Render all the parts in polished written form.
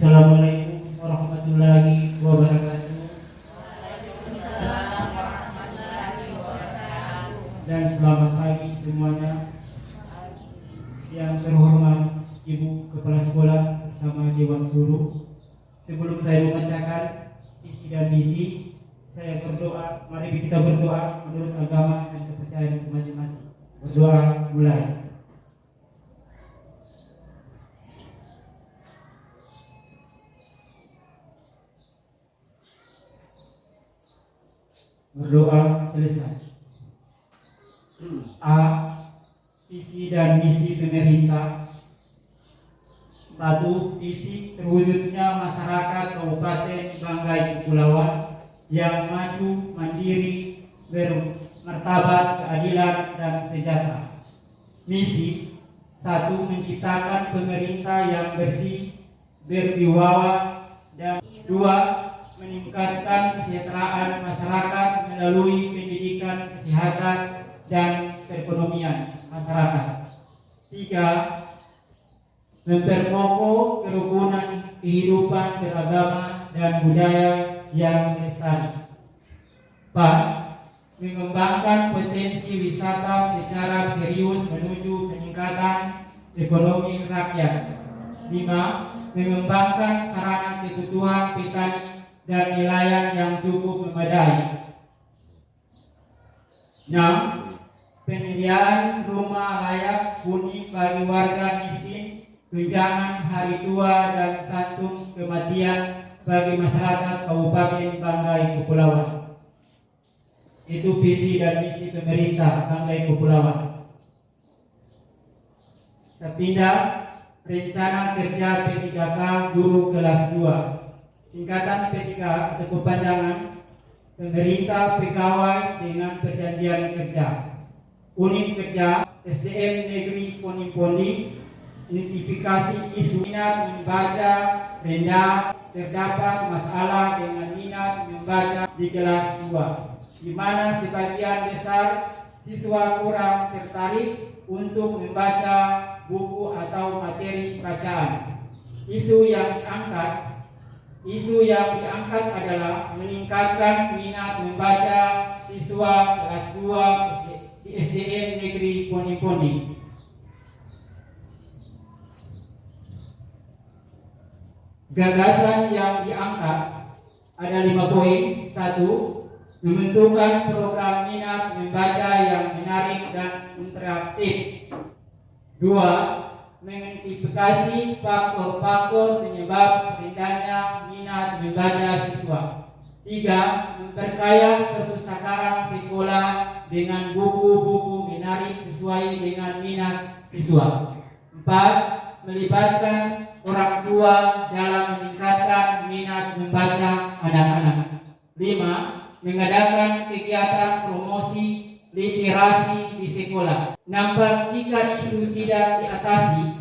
Assalamualaikum warahmatullahi wabarakatuh. Dan selamat pagi semuanya. Yang terhormat Ibu Kepala Sekolah bersama Dewan Guru. Sebelum saya membacakan visi dan misi, saya berdoa. Mari kita berdoa menurut agama dan kepercayaan masing-masing. Berdoa mulai. Berdoa selesai. A. Visi dan misi pemerintah. 1. Visi terwujudnya masyarakat Kabupaten Banggai Kepulauan yang maju, mandiri, bermartabat, keadilan, dan sejahtera. Misi 1. Menciptakan pemerintah yang bersih, berwibawa, dan 2. Meningkatkan kesejahteraan masyarakat melalui pendidikan, kesehatan, dan perekonomian masyarakat. 3. Memperkokoh kerukunan kehidupan beragama dan budaya yang lestari. 4. Mengembangkan potensi wisata secara serius menuju peningkatan ekonomi rakyat. 5. Mengembangkan sarana kebutuhan petani dan nelayan yang cukup memadai. 6. Penyediaan rumah layak huni bagi warga miskin, tunjangan hari tua, dan santunan kematian bagi masyarakat Kabupaten Banggai Kepulauan. Itu visi dan misi pemerintah Banggai Kepulauan. Sepindah rencana kerja P3K guru kelas 2. Singkatan P3 atau kepanjangan pemerintah pegawai dengan perjanjian kerja. Unit kerja SDM Negeri Poni-Poni. Identifikasi isu minat membaca rendah, terdapat masalah dengan minat membaca di kelas 2, di mana sebagian besar siswa kurang tertarik untuk membaca buku atau materi bacaan. Isu yang diangkat adalah meningkatkan minat membaca siswa kelas 2 di SDM Negeri Poni-Poni. Gagasan yang diangkat ada 5 poin. 1. Membentukkan program minat membaca yang menarik dan interaktif. 2. Mengidentifikasi faktor-faktor penyebab rendahnya minat membaca siswa. 3. Memperkaya perpustakaan sekolah dengan buku-buku menarik sesuai dengan minat siswa. 4. Melibatkan orang tua dalam meningkatkan minat membaca anak-anak. 5. Mengadakan kegiatan promosi literasi di sekolah. Nampak jika isu tidak diatasi,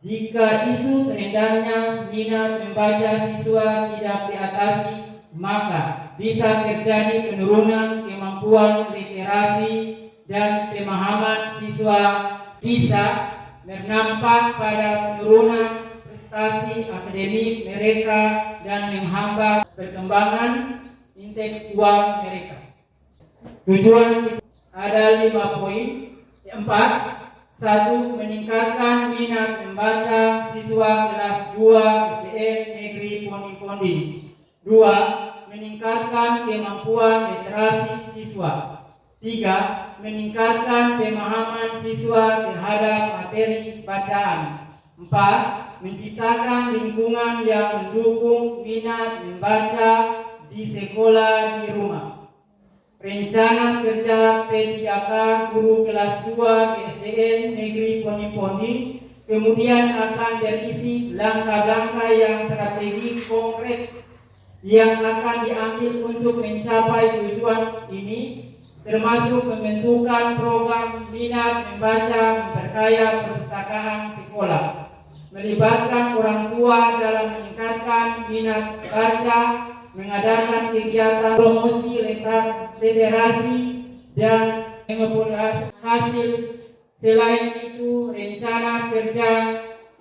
jika isu rendahnya minat membaca siswa tidak diatasi, maka bisa terjadi penurunan kemampuan literasi dan pemahaman siswa, bisa berdampak pada penurunan prestasi akademik mereka dan menghambat perkembangan intelektual mereka. Tujuan ada 5 poin. 4. 1. Meningkatkan minat membaca siswa kelas 2 SDN Negeri Poni-Poni. 2. Meningkatkan kemampuan literasi siswa. 3. Meningkatkan pemahaman siswa terhadap materi bacaan. 4. Menciptakan lingkungan yang mendukung minat membaca di sekolah di rumah. Rencana kerja P3K guru kelas 2 di SDN Negeri Poni-Poni kemudian akan berisi langkah-langkah yang strategis konkret yang akan diambil untuk mencapai tujuan ini, termasuk pembentukan program minat membaca memperkaya perpustakaan sekolah, melibatkan orang tua dalam meningkatkan minat baca, mengadakan kegiatan promosi literasi dan mengumpulkan hasil. Selain itu, rencana kerja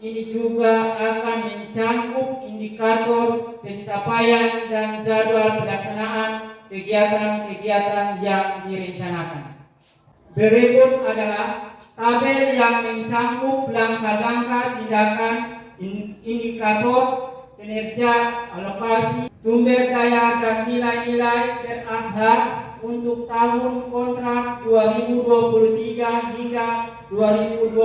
ini juga akan mencakup indikator pencapaian dan jadwal pelaksanaan kegiatan-kegiatan yang direncanakan. Berikut adalah tabel yang mencakup langkah-langkah tindakan indikator kinerja, alokasi, sumber daya dan nilai-nilai berakhlak untuk tahun kontrak 2023 hingga 2028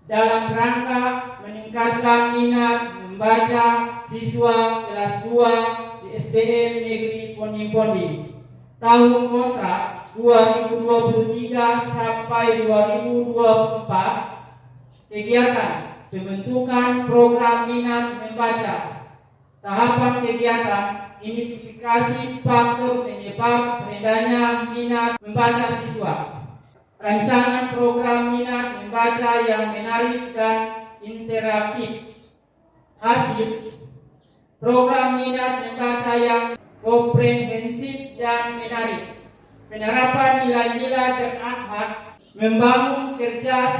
dalam rangka meningkatkan minat membaca siswa kelas 2 di SDN Negeri Poni-Poni tahun kontrak 2023 sampai 2024. Kegiatan pembentukan program minat membaca. Tahapan kegiatan identifikasi faktor penyebab rendahnya minat membaca siswa. Rancangan program minat membaca yang menarik dan interaktif. Hasil program minat membaca yang komprehensif dan menarik. Penerapan nilai-nilai berakhlak, membangun kerja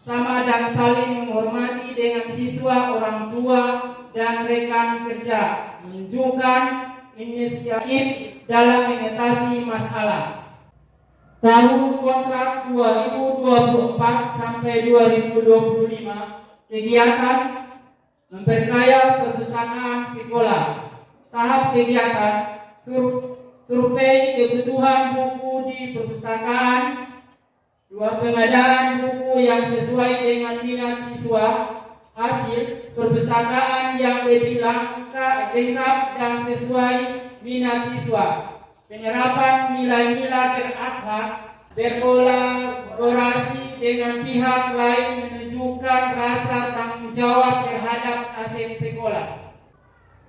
sama dan saling menghormati dengan siswa, orang tua, dan rekan kerja, menunjukkan inisiatif dalam mengatasi masalah. Tahun kontrak 2024 sampai 2025, kegiatan memperkaya perpustakaan sekolah. Tahap kegiatan survei kebutuhan buku di perpustakaan, pengadaan buku yang sesuai dengan minat siswa, hasil perpustakaan yang lebih lengkap dan sesuai minat siswa, penerapan nilai-nilai berakhlak, berkolaborasi dengan pihak lain menunjukkan rasa tanggung jawab terhadap aset sekolah.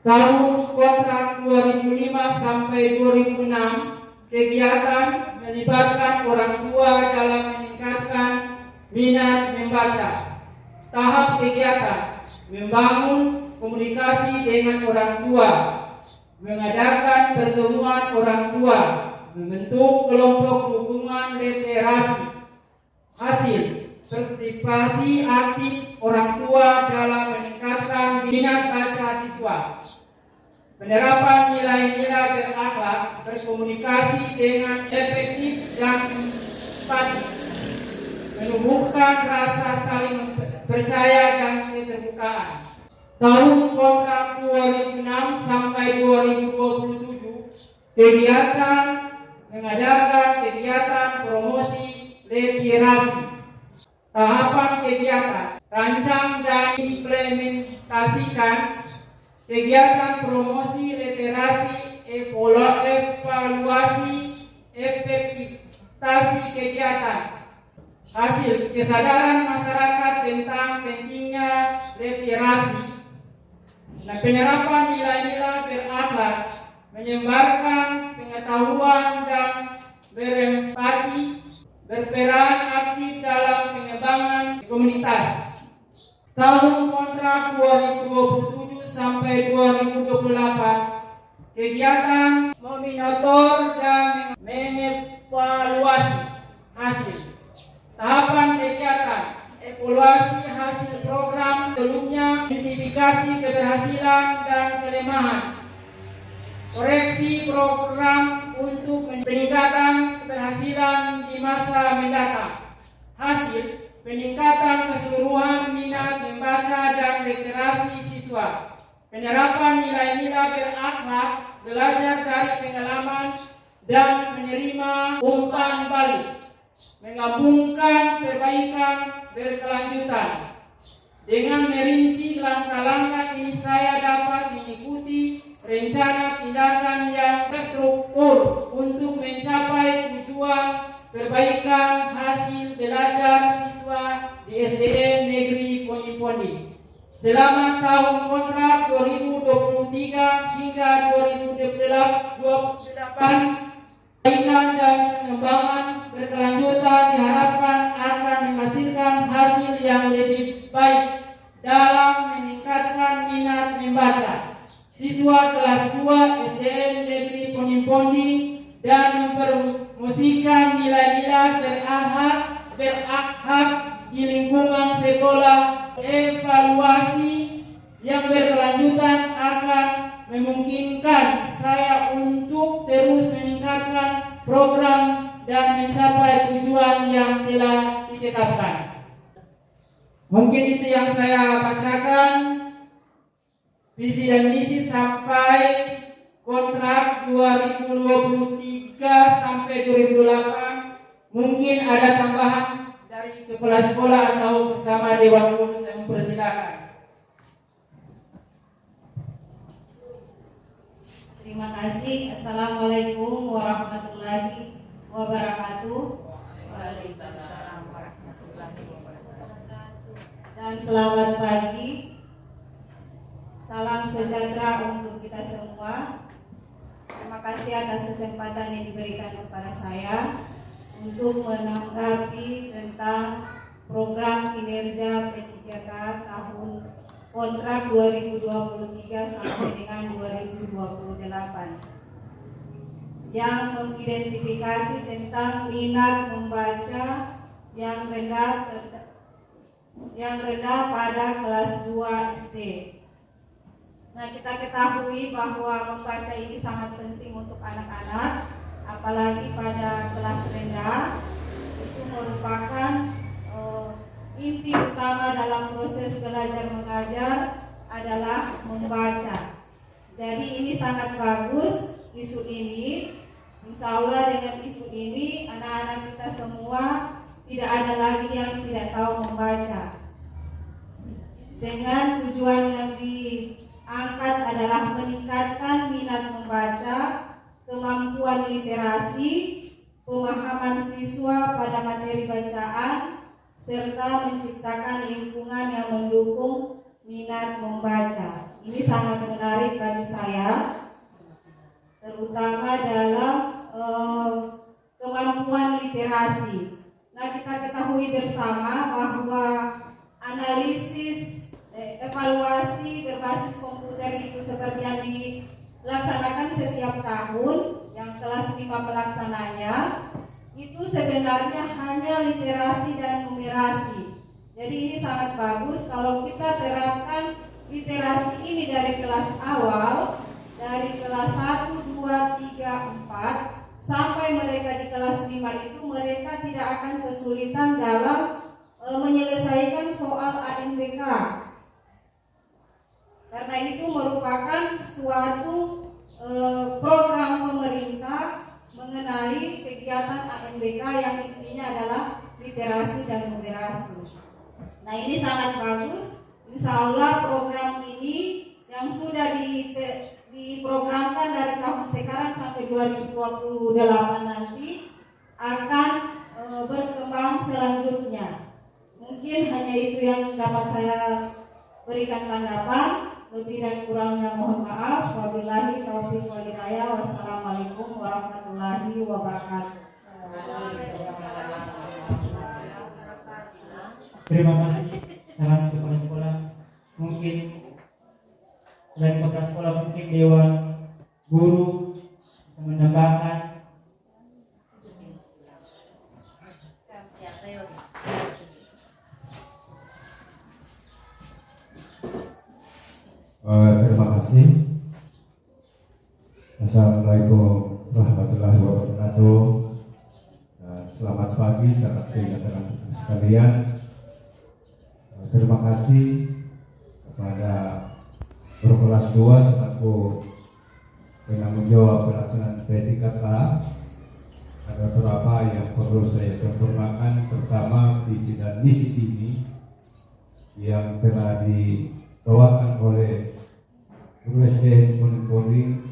Tahun kontrak 2005 sampai 2006, kegiatan melibatkan orang tua dalam meningkatkan minat membaca. Tahap kegiatan membangun komunikasi dengan orang tua, mengadakan pertemuan orang tua, membentuk kelompok dukungan literasi. Hasil partisipasi aktif orang tua dalam meningkatkan minat baca siswa. Penerapan nilai-nilai berakhlak, berkomunikasi dengan efektif dan empati, menumbuhkan rasa saling percaya dan keterbukaan. Tahun kontrak 2006 sampai 2027, kegiatan mengadakan kegiatan promosi literasi. Tahapan kegiatan rancang dan implementasikan kegiatan promosi literasi, evaluasi efektivitas kegiatan. Hasil kesadaran masyarakat tentang pentingnya literasi. Nah, penerapan nilai-nilai berakhlak, menyebarkan pengetahuan dan berempati, berperan aktif dalam pengembangan komunitas. Tahun kontrak 2027 sampai 2028, kegiatan memonitor dan mengevaluasi hasil. Tahapan kegiatan evaluasi hasil program sebelumnya, identifikasi keberhasilan dan kelemahan, koreksi program untuk peningkatan keberhasilan di masa mendatang. Hasil peningkatan keseluruhan minat membaca dan literasi siswa, penerapan nilai-nilai berakhlak, belajar dari pengalaman dan menerima umpan balik, menggabungkan perbaikan berkelanjutan. Dengan merinci langkah-langkah ini, saya dapat mengikuti rencana tindakan yang terstruktur untuk mencapai tujuan perbaikan hasil belajar siswa di SDN Negeri Poni-Poni selama tahun kontrak 2023 hingga 2028. Perbaikan dan pengembangan berkelanjutan diharapkan akan menghasilkan hasil yang lebih baik dalam meningkatkan minat membaca siswa kelas 2 SDN Negeri Poni-Poni dan mempromosikan nilai-nilai berakhlak di lingkungan sekolah. Evaluasi yang berkelanjutan akan memungkinkan saya untuk terus meningkatkan program dan mencapai tujuan yang telah ditetapkan. Mungkin itu yang saya bacakan, visi dan misi sampai kontrak 2023 sampai 2008. Mungkin ada tambahan dari kepala sekolah atau bersama Dewan Guru, saya mempersilakan. Terima kasih. Assalamualaikum warahmatullahi wabarakatuh. Waalaikumsalam warahmatullahi wabarakatuh. Dan selamat pagi. Salam sejahtera untuk kita semua. Terima kasih atas kesempatan yang diberikan kepada saya untuk menanggapi tentang program kinerja P3K tahun kontrak 2023 sampai dengan 2028 yang mengidentifikasi tentang minat membaca yang rendah pada kelas 2 SD. Nah, kita ketahui bahwa membaca ini sangat penting untuk anak-anak, apalagi pada kelas rendah. Itu merupakan inti utama dalam proses belajar mengajar adalah membaca. Jadi ini sangat bagus isu ini. Insya Allah dengan isu ini anak-anak kita semua tidak ada lagi yang tidak tahu membaca. Dengan tujuan yang diangkat adalah meningkatkan minat membaca, kemampuan literasi, pemahaman siswa pada materi bacaan, serta menciptakan lingkungan yang mendukung minat membaca. Ini sangat menarik bagi saya, terutama dalam kemampuan literasi. Nah, kita ketahui bersama bahwa analisis evaluasi berbasis komputer itu seperti yang dilaksanakan setiap tahun, yang kelas 5 pelaksananya itu sebenarnya hanya literasi dan numerasi. Jadi ini sangat bagus kalau kita terapkan literasi ini dari kelas awal, dari kelas 1, 2, 3, 4 sampai mereka di kelas 5 itu mereka tidak akan kesulitan dalam menyelesaikan soal ANBK. Karena itu merupakan suatu program pemerintah mengenai kegiatan ANBK yang intinya adalah literasi dan numerasi. Nah, ini sangat bagus. Insya Allah program ini yang sudah diprogramkan dari tahun sekarang sampai 2028 nanti akan berkembang selanjutnya. Mungkin hanya itu yang dapat saya berikan tanggapan. Lebih dan kurangnya mohon maaf. Wabillahi taufiq wal hidayah. Wassalamualaikum warahmatullahi wabarakatuh. Terima kasih. Salam kepala sekolah. Mungkin selain kepala sekolah, mungkin Dewan Guru bisa menambahkan. Terima kasih. Assalamualaikum warahmatullahi wabarakatuh. Selamat pagi, salam sejahtera sekalian. Terima kasih kepada guru kelas 2 selaku penanggung jawab pelaksanaan P3K. Ada beberapa yang perlu saya sempurnakan, terutama visi dan misi ini yang telah dibawakan oleh guru SD Poling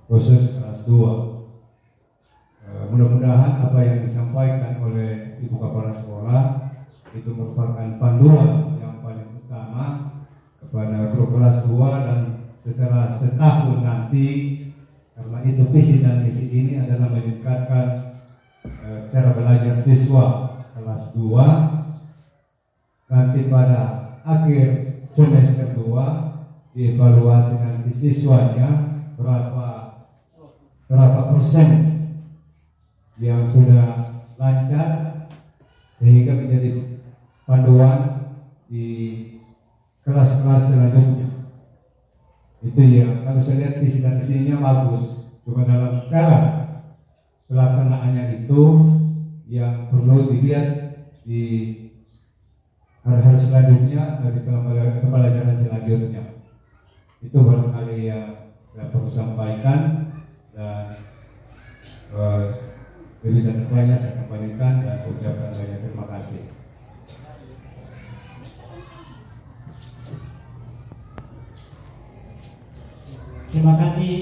khusus kelas 2. Mudah-mudahan apa yang disampaikan oleh Ibu Kepala Sekolah itu merupakan panduan yang paling utama kepada guru kelas 2, dan setelah setahun nanti, karena itu visi dan misi ini adalah meningkatkan cara belajar siswa kelas 2. Nanti pada akhir semester 2 dievaluasi nanti siswanya berapa persen yang sudah lancar, sehingga menjadi panduan di kelas-kelas selanjutnya. Itu ya, kalau saya lihat visi dan misinya bagus, cuma dalam cara pelaksanaannya itu yang perlu dilihat di hal-hal selanjutnya dari pembelajaran selanjutnya. Itu barangkali yang saya perlu sampaikan, dan lebih dan kurangnya saya kembalikan dan saya ucapkan banyak terima kasih. Terima kasih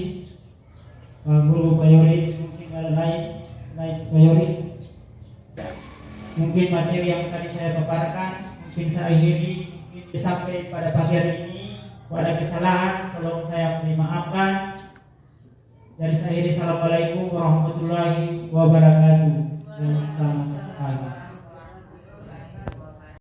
Pak Guru Pak Yoris. Mungkin ada lain Pak Yoris. Mungkin materi yang tadi saya paparkan mungkin saya akhiri, mungkin sampai pada pagi hari ini. Kalau ada kesalahan, selalu saya dimaafkan. Jadi saya akhiri, assalamualaikum warahmatullahi wabarakatuh.